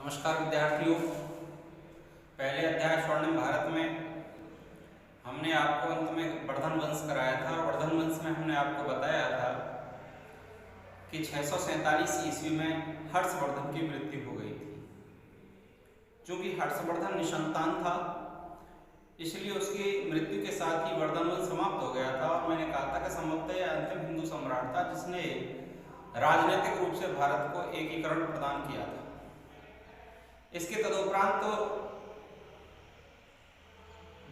नमस्कार विद्यार्थियों। पहले अध्याय स्वर्णिम भारत में हमने आपको अंत में वर्धन वंश कराया था। वर्धन वंश में हमने आपको बताया था कि 647 ईस्वी में हर्षवर्धन की मृत्यु हो गई थी। चूंकि हर्षवर्धन निसंतान था, इसलिए उसकी मृत्यु के साथ ही वर्धन वंश समाप्त हो गया था। और मैंने कहा था कि संभवतः यह अंतिम हिंदू सम्राट था जिसने राजनीतिक रूप से भारत को एकीकरण प्रदान किया था। इसके तदुपरांत तो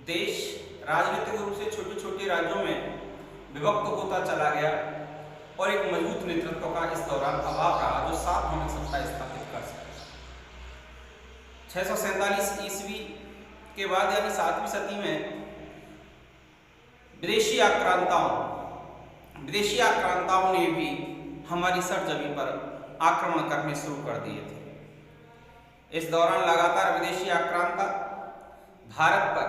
देश राजनीतिक रूप से छोटे छोटे राज्यों में विभक्त होता चला गया और एक मजबूत नेतृत्व का इस दौरान अभाव रहा जो सार्वभौमिक सत्ता स्थापित कर सके। 647 ईस्वी के बाद यानी 7वीं सदी में विदेशी आक्रांताओं ने भी हमारी सरजमी पर आक्रमण करने शुरू कर दिए थे। इस दौरान लगातार विदेशी आक्रांता भारत पर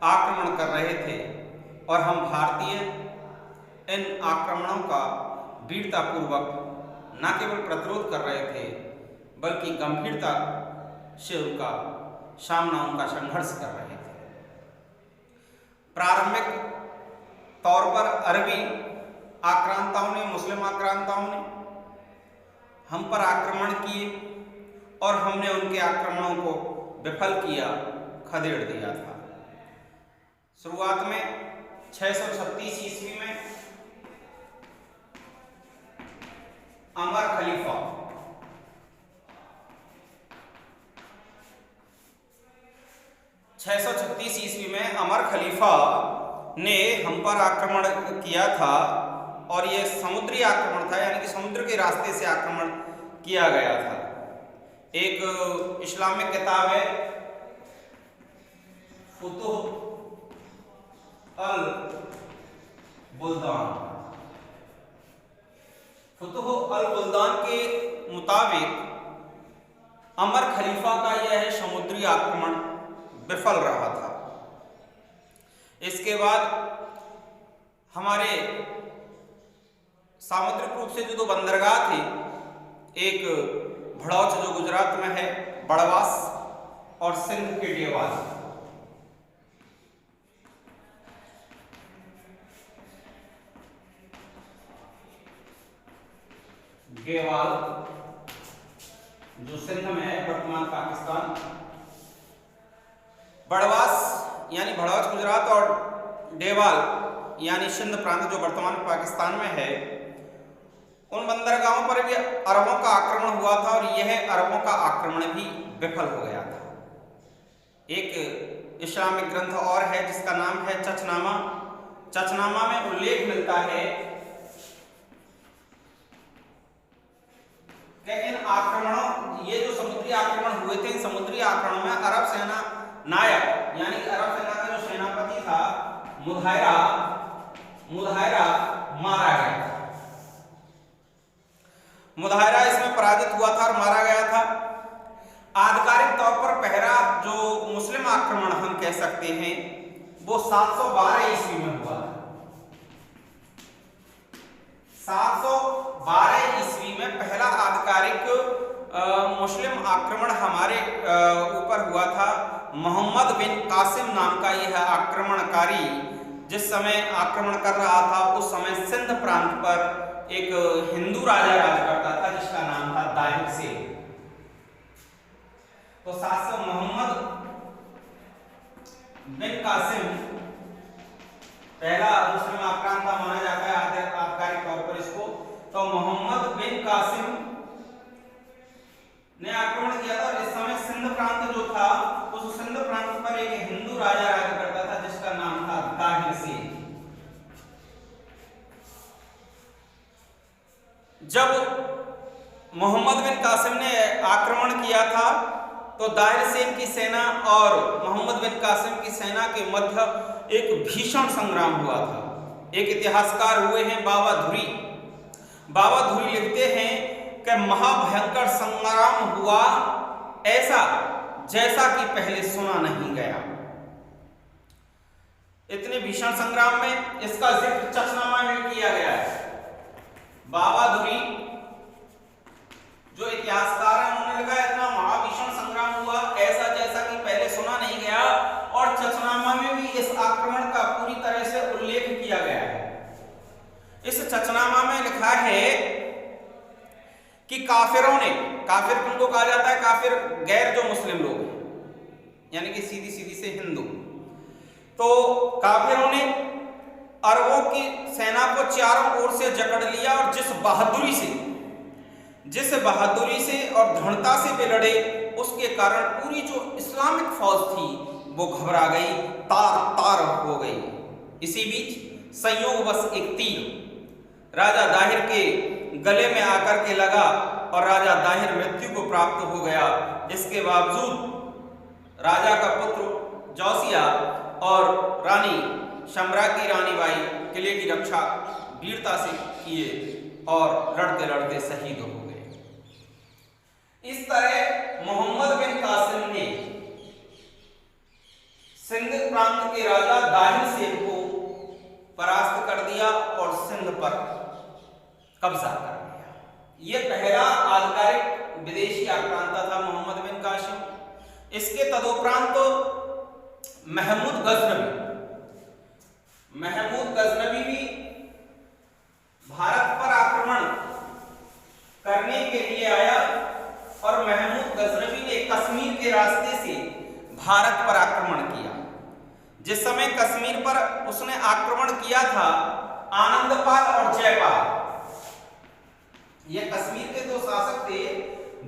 आक्रमण कर रहे थे और हम भारतीय इन आक्रमणों का वीरतापूर्वक न केवल प्रतिरोध कर रहे थे बल्कि गंभीरता से उनका संघर्ष कर रहे थे। प्रारंभिक तौर पर अरबी आक्रांताओं ने, मुस्लिम आक्रांताओं ने हम पर आक्रमण किए और हमने उनके आक्रमणों को विफल किया, खदेड़ दिया था। शुरुआत में 636 ईस्वी में अमर खलीफा ने हम पर आक्रमण किया था और यह समुद्री आक्रमण था, यानी कि समुद्र के रास्ते से आक्रमण किया गया था। एक इस्लामिक किताब है फुतुह अल बुल्दान के मुताबिक अमर खलीफा का यह समुद्री आक्रमण विफल रहा था। इसके बाद हमारे सामुद्रिक रूप से जो दो बंदरगाह थे, एक भड़ौच जो गुजरात में है, बड़वास, और सिंध के गेवाल जो सिंध में है, वर्तमान पाकिस्तान। बड़वास यानी भड़ौच गुजरात और डेवाल यानी सिंध प्रांत जो वर्तमान पाकिस्तान में है, उन बंदरगाहों पर भी अरबों का आक्रमण हुआ था और यह अरबों का आक्रमण भी विफल हो गया था। एक इस्लामिक ग्रंथ और है जिसका नाम है चचनामा। चचनामा में उल्लेख मिलता है कि इन आक्रमणों, ये जो समुद्री आक्रमण हुए थे, इन समुद्री आक्रमणों में अरब सेना नायक यानी अरब सेना का जो सेनापति था मुदहायरा मारा गया था। मुदहायरा इसमें पराजित हुआ था और मारा गया था। आधिकारिक तौर पर पहला जो मुस्लिम आक्रमण हम कह सकते हैं वो 712 ईस्वी में हुआ था। 712 ईस्वी में पहला आधिकारिक मुस्लिम आक्रमण हमारे ऊपर हुआ था। मोहम्मद बिन कासिम नाम का यह आक्रमणकारी जिस समय आक्रमण कर रहा था, उस समय सिंध प्रांत पर एक हिंदू राजा राज करता था जिसका नाम था दाहिर सेन। तो 700 मोहम्मद बिन कासिम पहला मुस्लिम आक्रांता माना जाता है आधिकारिक तौर पर इसको। तो मोहम्मद बिन कासिम ने आक्रमण किया था और इस समय सिंध प्रांत जो था, उस सिंध प्रांत पर एक हिंदू राजा राज करता था जिसका नाम था दाहिर सेन। जब मोहम्मद बिन कासिम ने आक्रमण किया था तो दाहिर सेन की सेना और मोहम्मद बिन कासिम की सेना के मध्य एक भीषण संग्राम हुआ था। एक इतिहासकार हुए हैं बाबा धुरी लिखते हैं कि महाभयंकर संग्राम हुआ ऐसा जैसा कि पहले सुना नहीं गया। इतने भीषण संग्राम में इसका जिक्र चचनामा में किया गया है। बाबा धुरी जो इतिहासकार हैं उन्होंने लिखा इतना महाभीषण काफिरों ने, काफिर किनको कहा जाता है? काफिर गैर जो मुस्लिम लोग हैं, यानी कि सीधी सीधी से हिंदू। तो काफिरों ने अरबों की सेना को चारों ओर से जकड़ लिया और जिस बहादुरी से और दृढ़ता से वे लड़े, उसके कारण पूरी जो इस्लामिक फौज थी वो घबरा गई, तार तार हो गई। इसी बीच संयोगवश एक तीर राजा दाहिर के गले में आकर के लगा और राजा दाहिर मृत्यु को प्राप्त हो गया। इसके बावजूद राजा का पुत्र जोसिया और रानी शमरा की रानी बाई किले की रक्षा वीरता से किए और लड़ते लड़ते शहीद हो गए। इस तरह मोहम्मद बिन कासिम ने सिंध प्रांत के राजा दाहिर शेख को परास्त कर दिया और सिंध पर कब्जा कर लिया। यह पहला आधिकारिक विदेशी आक्रांता था मोहम्मद बिन कासिम। इसके तदुपरांत महमूद गजनवी भी भारत पर आक्रमण करने के लिए आया और महमूद गजनवी ने कश्मीर के रास्ते से भारत पर आक्रमण किया। जिस समय कश्मीर पर उसने आक्रमण किया था, आनंदपाल और जयपाल, ये कश्मीर के दो शासक थे,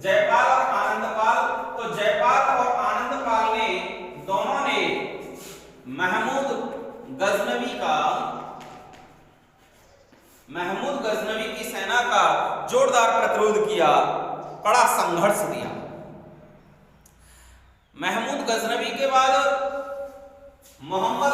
जयपाल और आनंदपाल। तो जयपाल और आनंदपाल ने दोनों ने महमूद गजनवी की सेना का जोरदार प्रतिरोध किया, कड़ा संघर्ष दिया। महमूद गजनवी के बाद मोहम्मद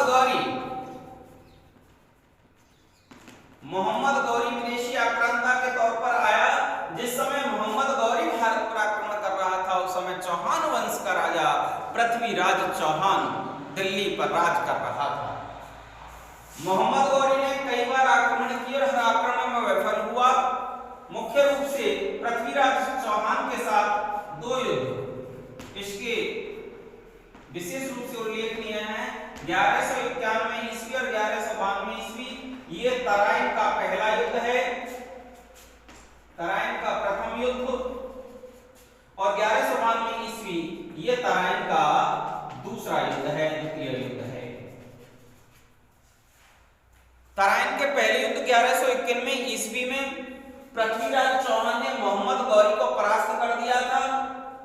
गौरी विदेशी आक्रांता के तौर पर आया। जिस समय मोहम्मद गौरी भारत पर आक्रमण कर रहा था, उस समय चौहान वंश का राजा पृथ्वीराज चौहान दिल्ली पर राज कर रहा था। मोहम्मद गौरी ने कई बार आक्रमण किए और हर आक्रमण में विफल हुआ। मुख्य रूप से पृथ्वीराज चौहान के साथ दो युद्ध इसके विशेष रूप से उल्लेखनीय हैं। 1191 ईस्वी और 1192 ईस्वी ये तराइन का पहला युद्ध है, तराइन का प्रथम युद्ध, और 1192 ईस्वी ये तराइन का दूसरा युद्ध है, द्वितीय युद्ध है। तराइन के पहले युद्ध 1191 ईस्वी में पृथ्वीराज चौहान ने मोहम्मद गौरी को परास्त कर दिया था,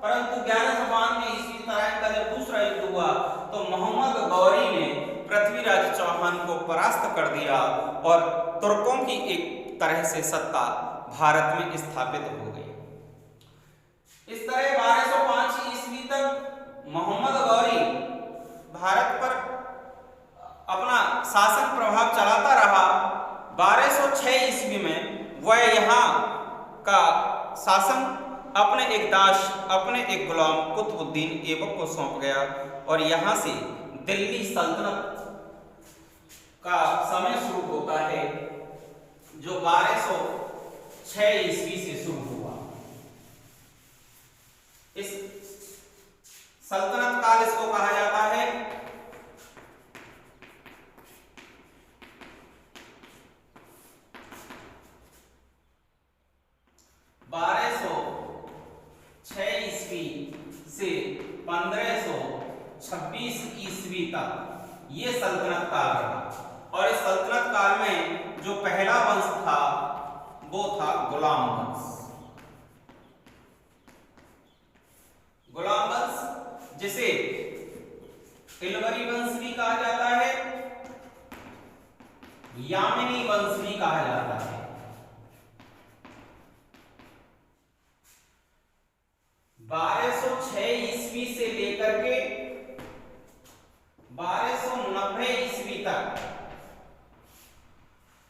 परंतु 1192 ईस्वी तराइन का जब दूसरा युद्ध हुआ तो मोहम्मद गौरी ने पृथ्वीराज चौहान को परास्त कर दिया और तुर्कों की एक तरह से सत्ता भारत में स्थापित हो गई। इस तरह 1205 ईस्वी तक मोहम्मद गौरी भारत पर अपना शासन प्रभाव चलाता रहा। 1206 ईस्वी में वह यहाँ का शासन अपने एक दास, अपने एक गुलाम कुतुबुद्दीन ऐबक को सौंप गया और यहाँ से दिल्ली सल्तनत का समय शुरू होता है, जो 1206 ईस्वी से शुरू हुआ। इस सल्तनत काल इसको कहा जाता है ईस्वी से 1526 ईस्वी तक ये सल्तनत काल रहा। और इस सल्तनत काल में जो पहला वंश था वो था गुलाम वंश। गुलाम वंश जिसे इलवरी वंश भी कहा जाता है, यामिनी वंश भी कहा जाता है। 1206 ईस्वी से लेकर के 1290 ईस्वी तक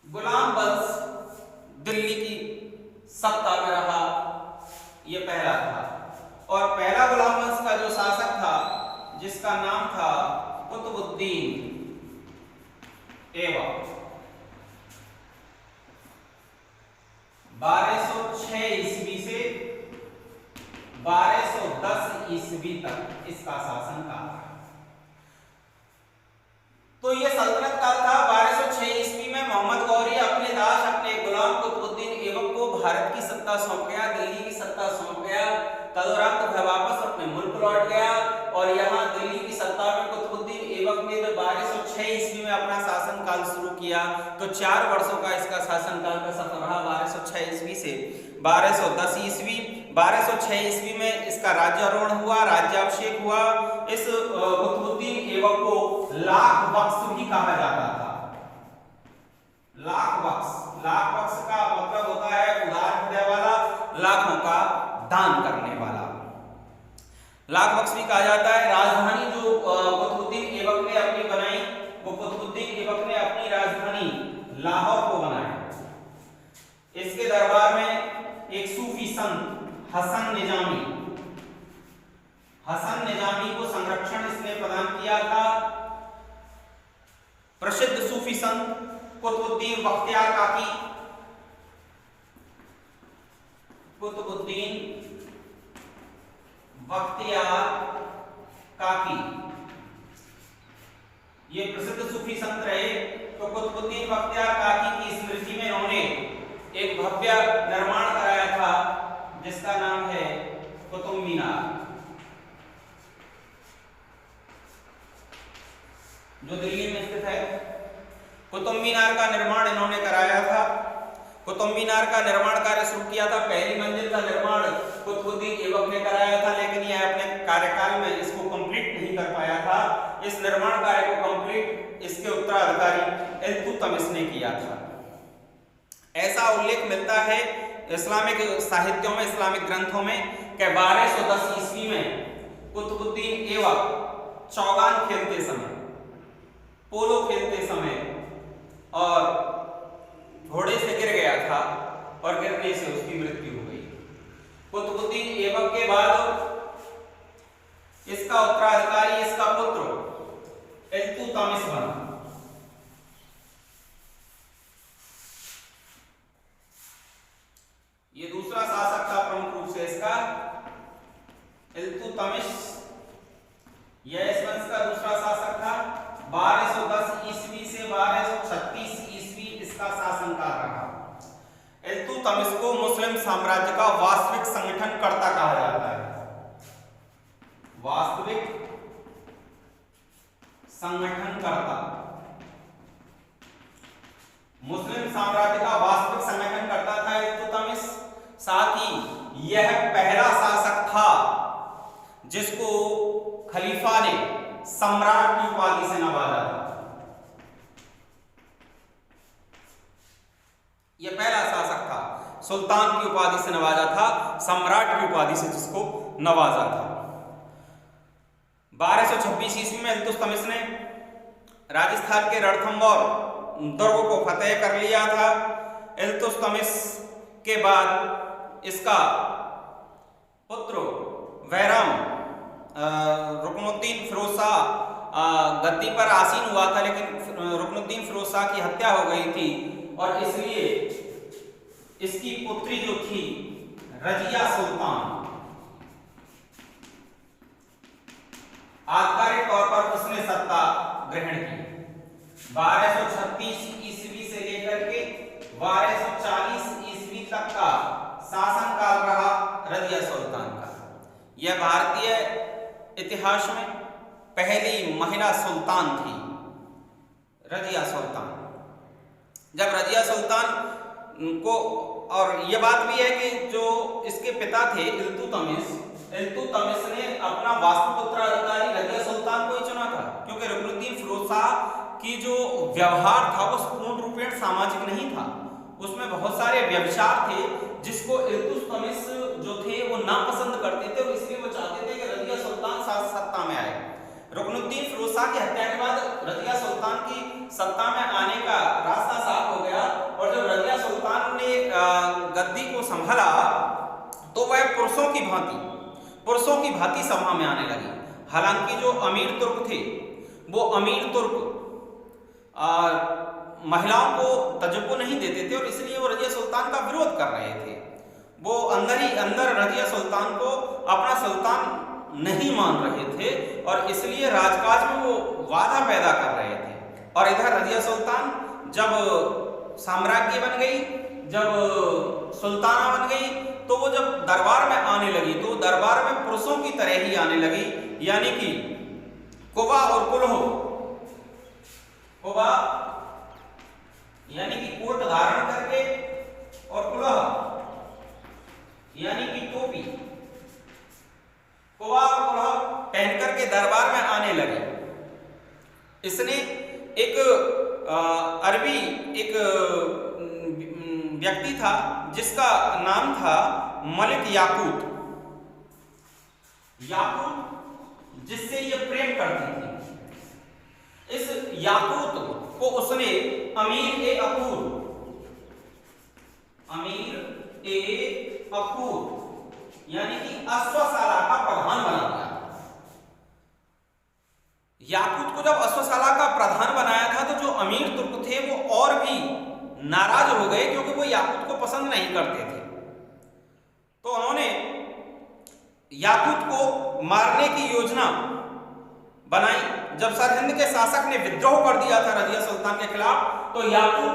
गुलाम वंश दिल्ली की सत्ता में रहा। यह पहला था और पहला गुलाम वंश का जो शासक था जिसका नाम था कुतुबुद्दीन ऐबक, 1206 ईस्वी से 1210 ईस्वी तक इसका शासन काल रहा। तो यह सल्तनत काल था। 1206 ईस्वी में मोहम्मद गौरी अपने दास, अपने गुलाम कुतुबुद्दीन ऐबक को भारत की सत्ता सौंप गया, दिल्ली की सत्ता तदुपरांत वह वापस अपने मुल्क लौट गया और यहाँ दिल्ली की सत्ता में कुतुबुद्दीन ऐबक ने 1206 ईस्वी में अपना शासनकाल शुरू किया। तो 4 वर्षों का इसका शासनकाल का सफर रहा 1206 ईस्वी से 1210 ईस्वी। 1206 ईस्वी में इसका राज्यारोहण हुआ, राज्याभिषेक हुआ। इस कुतुबुद्दीन ऐबक को लाख बख्श भी कहा जाता था। लाख बख्श का मतलब होता है उदार हृदय वाला, लाखों का दान करने वाला, लाख बख्श भी कहा जाता है। राजधानी जो कुतुबुद्दीन ऐबक ने अपनी बनाई, वो कुतुबुद्दीन ऐबक ने अपनी राजधानी लाहौर को बनाया। इसके दरबार में एक सूफी संत हसन निजामी को संरक्षण इसने प्रदान किया था। प्रसिद्ध सूफी संत कुतुबुद्दीन बख्तियार काकी ये प्रसिद्ध सूफी संत रहे। तो कुतुबुद्दीन बख्तियार काकी की स्मृति में उन्होंने एक भव्य निर्माण कराया था जिसका नाम है कुतुब मीनार, जो दिल्ली में स्थित है। कुतुब मीनार का निर्माण इन्होंने कराया था। कुतुब मीनार का निर्माण कार्य शुरू किया था। पहली मंजिल का निर्माण कुतुबुद्दीन ऐबक ने कराया था, लेकिन यह अपने कार्यकाल में इसको कंप्लीट नहीं कर पाया था। इस निर्माण कार्य को कंप्लीट इसके उत्तराधिकारी इल्तुतमिश ने किया था। ऐसा उल्लेख मिलता है इस्लामिक साहित्यों में, इस्लामिक ग्रंथों में कि 1210 ईस्वी में कुतुबुद्दीन ऐबक चौगान खेलते समय, पोलो खेलते समय और घोड़े से गिर गया था और गिरने से उसकी मृत्यु हो गई। कुतुबुद्दीन ऐबक के बाद इसका उत्तराधिकारी, इसका पुत्र इल्तुतमिश बना। ये दूसरा शासक था प्रमुख रूप से इसका इल्तुतमिश, यह इस वंश का दूसरा शासक था। 1210 ईस्वी से 1236 ईस्वी इसका शासनकाल रहा। इल्तुतमिश को मुस्लिम साम्राज्य का वास्तविक संगठनकर्ता कहा जाता है। वास्तविक संगठनकर्ता, मुस्लिम साम्राज्य का वास्तविक संगठनकर्ता था इल्तुतमिश। साथ ही यह पहला शासक था जिसको खलीफा ने सम्राट की उपाधि से नवाजा था। यह पहला शासक था, सुल्तान की उपाधि से नवाजा था, सम्राट की उपाधि से जिसको नवाजा था। 1226 ईस्वी में इल्तुतमिश ने राजस्थान के रणथंभौर दुर्ग को फतेह कर लिया था। इल्तुतमिश के बाद इसका पुत्र बैराम रुकनुद्दीन फिरोज शाह गद्दी पर आसीन हुआ था, लेकिन रुकनुद्दीन फिरोज शाह की हत्या हो गई थी और इसलिए इसकी पुत्री जो थी रजिया सुल्तान, आधिकारिक तौर पर उसने सत्ता ग्रहण की। 1236 ईस्वी से लेकर के 1240 ईस्वी तक का शासनकाल रहा रजिया सुल्तान का। यह भारतीय इतिहास में पहली महिला सुल्तान थी, रजिया सुल्तान। जब रजिया सुल्तान को, और यह बात भी है कि जो इसके पिता थे इल्तुतमिश ने अपना वास्तविक उत्तराधिकारी रजिया सुल्तान को ही चुना था, क्योंकि रुकनुद्दीन फिरोज शाह की जो व्यवहार था वो पूर्ण रूपेण सामाजिक नहीं था। उसमें बहुत सारे व्यभिचार थे जिसको इल्तुतमिश जो थे वो नापसंद करते थे, और इसलिए वो चाहते थे कि रजिया सुल्तान सत्ता में आए। रुकनुद्दीन फिरोज शाह की हत्या के बाद रजिया सुल्तान की सत्ता में आने का रास्ता साफ हो गया, और जब रजिया सुल्तान ने गद्दी को संभाला तो वह पुरुषों की भांति सभा में आने लगी। हालांकि जो अमीर तुर्क थे वो अमीर तुर्क महिलाओं को तजुर्बा नहीं देते थे, और इसलिए वो रजिया सुल्तान का विरोध कर रहे थे। वो अंदर ही अंदर रजिया सुल्तान को अपना सुल्तान नहीं मान रहे थे, और इसलिए राजकाज में वो बाधा पैदा कर रहे थे। और इधर रजिया सुल्तान जब साम्राज्य बन गई, जब सुल्ताना बन गई, तो तो वो जब दरबार में आने लगी तो दरबार में पुरुषों की तरह ही आने लगी, यानी कि कुबा और कुल्हो। कुबा यानी कि कोट धारण करके और कुल्हा यानी कि टोपी, कुबा और कुल्हा पहन करके दरबार में आने लगे। इसने एक अरबी एक व्यक्ति था जिसका नाम था मलिक याकूत, याकूत जिससे ये प्रेम करती थी। इस याकूत को उसने अमीर ए अकूर, अमीर ए अकूर यानी कि अश्वशाला का प्रधान बना दिया। याकूत को जब अश्वशाला का प्रधान बनाया था तो जो अमीर तुर्क थे वो और भी नाराज हो गए, क्योंकि वो याकूत को पसंद नहीं करते थे। तो उन्होंने याकूत को मारने की योजना बनाई। जब सरहिंद के शासक ने विद्रोह कर दिया था रजिया सुल्तान के खिलाफ, तो याकूत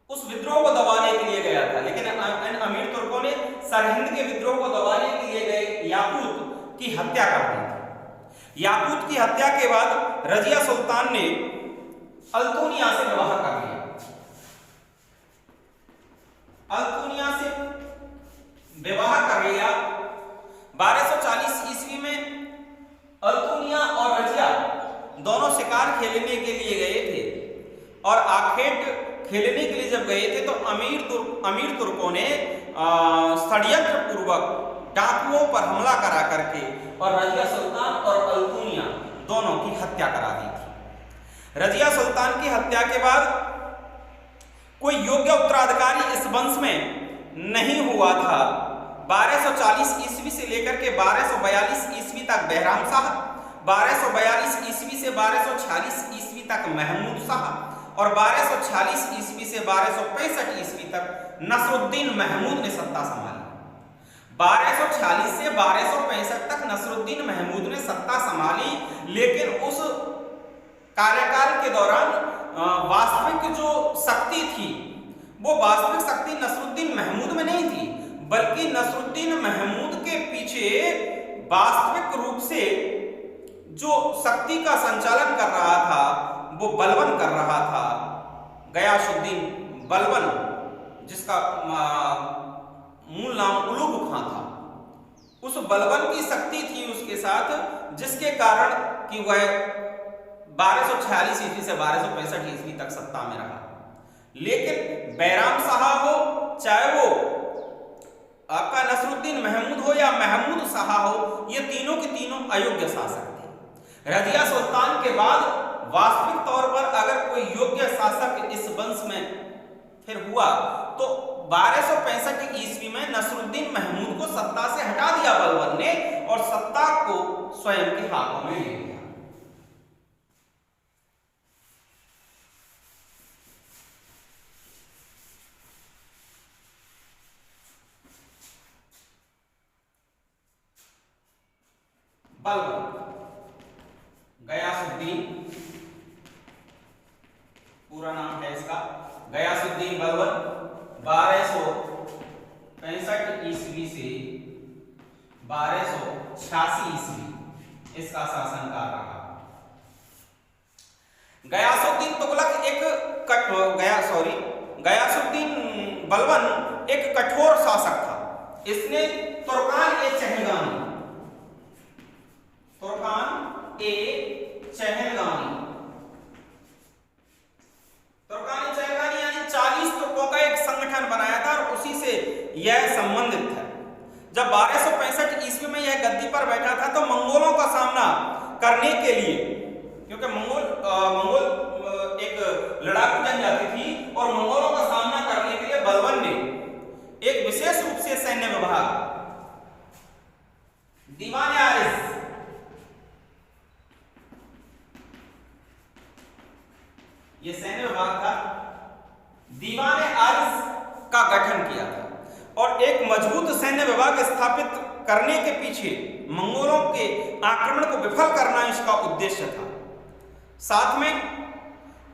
उस विद्रोह को दबाने के लिए गया था, लेकिन इन अमीर तुर्कों ने सरहिंद के विद्रोह को दबाने के लिए गए याकूत की हत्या कर दी। याकूत की हत्या के बाद रजिया सुल्तान ने अल्तुनिया से विवाह कर लिया। अल्तुनिया से विवाह कर लिया। 1240 ईस्वी में अल्तुनिया और रजिया दोनों शिकार खेलने के लिए गए थे, और आखेट खेलने के लिए जब गए थे तो अमीर तुर्कों ने षड्यंत्र पूर्वक डाकुओं पर हमला करा करके और रजिया सुल्तान और अल्तुनिया दोनों की हत्या करा दी थी। रजिया सुल्तान की हत्या के बाद कोई योग्य उत्तराधिकारी इस वंश में नहीं हुआ था। 1240 ईस्वी से लेकर के 1242 ईस्वी तक बहराम शाह, 1242 ईस्वी से 1246 ईस्वी तक महमूद शाह, और 1246 ईस्वी से 1265 ईस्वी तक नसरुद्दीन महमूद ने सत्ता संभाली। 1246 से 1265 तक नसरुद्दीन महमूद ने सत्ता संभाली, लेकिन उस कार्यकाल के दौरान वास्तविक जो शक्ति थी वो वास्तविक शक्ति नसरुद्दीन महमूद में नहीं थी, बल्कि नसरुद्दीन महमूद के पीछे वास्तविक रूप से जो शक्ति का संचालन कर रहा था वो बलबन कर रहा था। गयासुद्दीन बलबन, जिसका मूल नाम उलुग खां था, उस बलबन की शक्ति थी उसके साथ, जिसके कारण कि वह 1246 ईस्वी से 1265 ईस्वी तक सत्ता में रहा। लेकिन बैराम शाह हो, चाहे वो आपका नसरुद्दीन महमूद हो या महमूद शाह हो, ये तीनों के तीनों अयोग्य शासक थे। रजिया सुल्तान के बाद वास्तविक तौर पर अगर कोई योग्य शासक इस वंश में फिर हुआ तो 1265 ईस्वी में नसरुद्दीन महमूद को सत्ता से हटा दिया बलबन ने, और सत्ता को स्वयं के हाथों में ले लिया। बलबन गयासुद्दीन, पूरा नाम है इसका गयासुद्दीन बलबन, 1265 ईस्वी से 1286 ईस्वी इसका शासनकाल रहा। गयासुद्दीन गयासुद्दीन बलबन एक कठोर शासक था। इसने तुर्कान ए चहलगानी यानी 40 तुर्कों का एक संगठन बनाया था, और उसी से यह संबंधित है। जब 1265 ईस्वी में यह गद्दी पर बैठा था तो मंगोलों का सामना करने के लिए, क्योंकि मंगोल एक लड़ाकू जनजाति थी, और मंगोलों का सामना करने के लिए बलबन ने एक विशेष रूप से सैन्य विभाग दीवान आरिज, ये सैन्य विभाग था, दीवान आरिज का गठन किया था, और एक मजबूत सैन्य विभाग स्थापित करने के पीछे मंगोलों के आक्रमण को विफल करना इसका उद्देश्य था। साथ में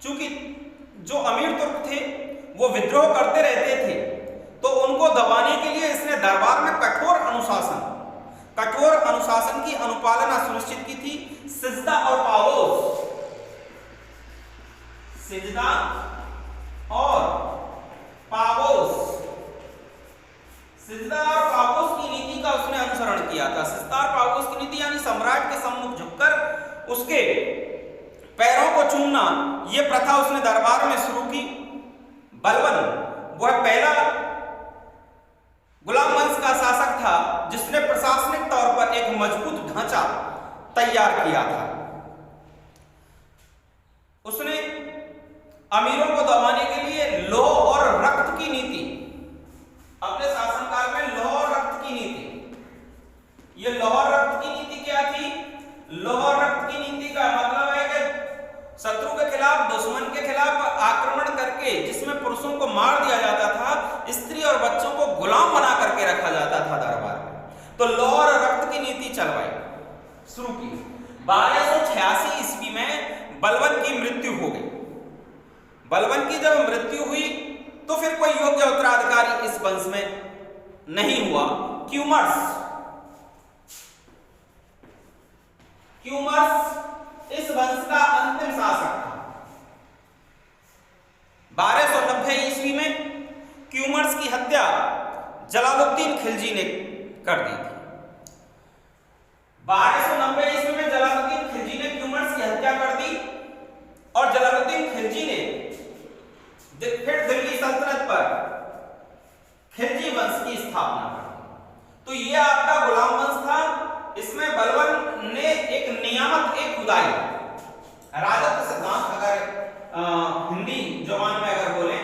चूंकि जो अमीर तुर्क थे वो विद्रोह करते रहते थे, तो उनको दबाने के लिए इसने दरबार में कठोर अनुशासन की अनुपालना सुनिश्चित की थी। सिजदा और पावोस की नीति का उसने अनुसरण किया था। सिजदा और पावोस की नीति यानी सम्राट के सम्मुख झुककर उसके पैरों को चूमना, यह प्रथा उसने दरबार में शुरू की। बलबन वह पहला गुलाम वंश का शासक था जिसने प्रशासनिक तौर पर एक मजबूत ढांचा तैयार किया था। उसने अमीरों को दबाने के लिए लौह और रक्त की नीति, अपने शासनकाल में लौह और रक्त की नीति। यह लौह और रक्त की नीति क्या थी? लौह और रक्त की नीति का मतलब है कि शत्रु के खिलाफ, दुश्मन के खिलाफ आक्रमण करके जिसमें पुरुषों को मार दिया जाता था, स्त्री और बच्चों को गुलाम बना करके रखा जाता था दरबार में, तो लौह और रक्त की नीति चलवाई, शुरू की। 1286 ईस्वी में बलबन की मृत्यु हो गई। बलबन की जब मृत्यु हुई तो फिर कोई योग्य उत्तराधिकारी इस वंश में नहीं हुआ। क्यूमर्स इस वंश का अंतिम शासक था। 1290 ईस्वी में क्यूमर्स की हत्या जलालुद्दीन खिलजी ने कर दी थी। 1290 ईस्वी में जलालुद्दीन खिलजी ने क्यूमर्स की हत्या कर दी और जलालुद्दीन खिलजी ने फिर दिल्ली सल्तनत पर खिलजी वंश की स्थापना कर। तो यह आपका गुलाम वंश था। इसमें बलबन ने एक नियामत खुदाई, राजत्व सिद्धांत अगर हिंदी जबान में अगर बोले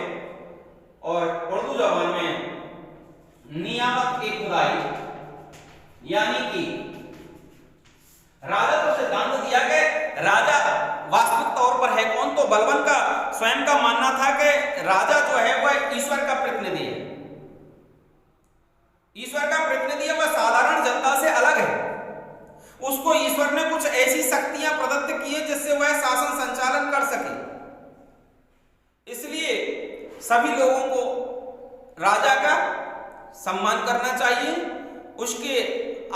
और उर्दू जबान में नियामत खुदाई, यानी कि राजत्व सिद्धांत दिया कि राजा वास्तविक तौर पर है कौन। तो बलबन का स्वयं का मानना था कि राजा जो है वह ईश्वर का प्रतिनिधि है। ईश्वर का प्रतिनिधि है, वह साधारण जनता से अलग है। उसको ईश्वर ने कुछ ऐसी शक्तियां प्रदत्त की है जिससे वह शासन संचालन कर सके। इसलिए सभी लोगों को राजा का सम्मान करना चाहिए, उसके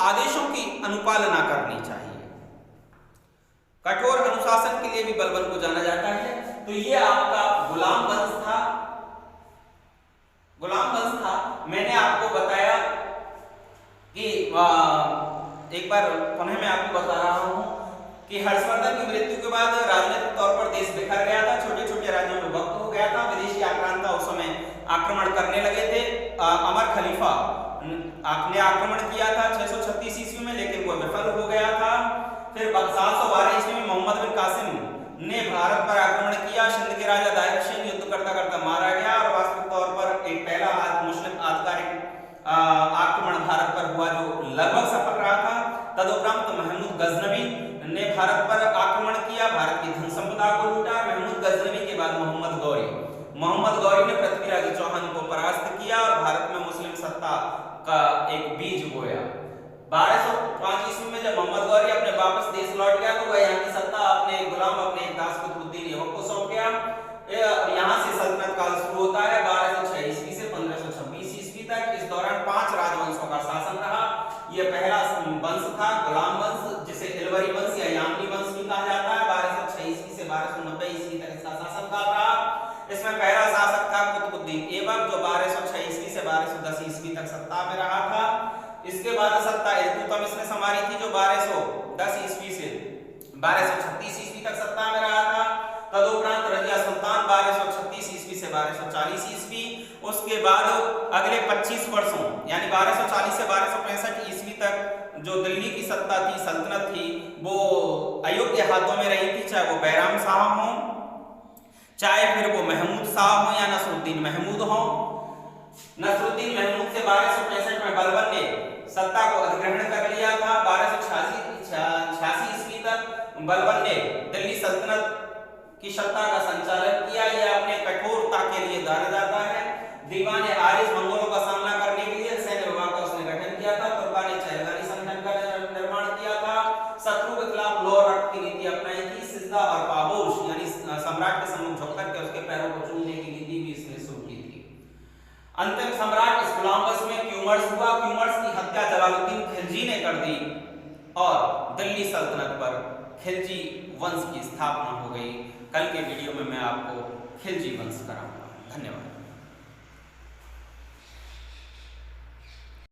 आदेशों की अनुपालना करनी चाहिए। कठोर अनुशासन के लिए भी बलबन को जाना जाता है। तो ये आपका गुलाम वंश था। मैंने आपको बताया कि एक बार पुनः मैं आपको बता रहा हूं कि हर्षवर्धन की मृत्यु के बाद राजनीतिक तौर पर देश बिखर गया था, छोटे छोटे राज्यों में वक्त हो गया था, विदेशी आक्रांता उस समय आक्रमण करने लगे थे। अमर खलीफा ने आक्रमण किया था 636 ईस्वी में, लेकिन वो विफल हो गया था। फिर 712 ईस्वी में मोहम्मद बिन कासिम ने भारत पर आक्रमण किया। सिंध के राजा दाहिर शेख युद्ध करता करता मारा गया और वास्तविक तौर पर एक पहला मुस्लिम आधिकारिक आक्रमण भारत पर हुआ जो लगभग सफल रहा था। तदुपरांत महमूद गजनवी ने भारत पर आक्रमण किया, भारत की धन संपदा को लूटा। महमूद गजनवी के बाद मोहम्मद गौरी ने पृथ्वीराज चौहान को परास्त किया और भारत में मुस्लिम सत्ता का एक बीज बोया। 1205 ईस्वी में जब मोहम्मद गौरी अपने वापस देश लौट गया तो वह यहाँ की सत्ता अपने गुलाम अपने दास कुतुबुद्दीन ऐबक को सौंप गया। यहाँ से सल्तनत काल शुरू होता है 1206 ईस्वी से 1526 ईस्वी तक। इस दौरान 5 राजवंशों का शासन रहा। यह पहला वंश था गुलाम वंश, जिसे इलवरी वंश या यामनी वंश भी कहा जाता है। 1206 ईस्वी से 1290 ईस्वी तक इसका शासनकाल रहा। इसमें पहला शासक था कुतुबुद्दीन ऐबक, जो 1206 ईस्वी से 1210 ईस्वी तक सत्ता में रहा था। इसके बाद सत्ता इल्तुतमिश ने संभाली थी, जो 1210 ईस्वी से 1236 ईस्वी तक सत्ता में रहा था। तदुपरांत रजिया सुल्तान 1236 ईस्वी से 1240 ईस्वी। उसके बाद अगले 25 वर्षों यानी 1240 से 1265 ईस्वी तक जो दिल्ली की सत्ता थी, सल्तनत थी, वो अयोग्य हाथों में रही थी। चाहे वो बैराम शाह हो, चाहे फिर वो महमूद शाह हो या नसरुद्दीन महमूद हो। नसरुद्दीन महमूद से 1265 में बलबन ने सत्ता को अधिग्रहण कर लिया था। 1286 ईस्वी तक बलबन ने दिल्ली सल्तनत की सत्ता का संचालन किया। यह अपने कठोरता के लिए जाना जाता है। दीवान आरिज मंगोलों का सामना करने के लिए सैन्य विभाग का उसने गठन किया था। तुर्का ने चहलगानी संगठन का निर्माण किया था। शत्रु के खिलाफ लौह रक्त की नीति अपनाई थी। सिजदा और पाबोश यानी सम्राट के सम्मुख झुककर के उसके पैरों को चूमने की नीति भी इसने शुरू की थी। अंतिम सम्राट इस गुलाम वंश में क्यूमर्स हुआ। क्यूमर्स की हत्या जलालुद्दीन खिलजी ने कर दी और दिल्ली सल्तनत पर खिलजी वंश की स्थापना हो गई। कल के वीडियो में मैं आपको खिलजी वंश कराऊंगा। धन्यवाद।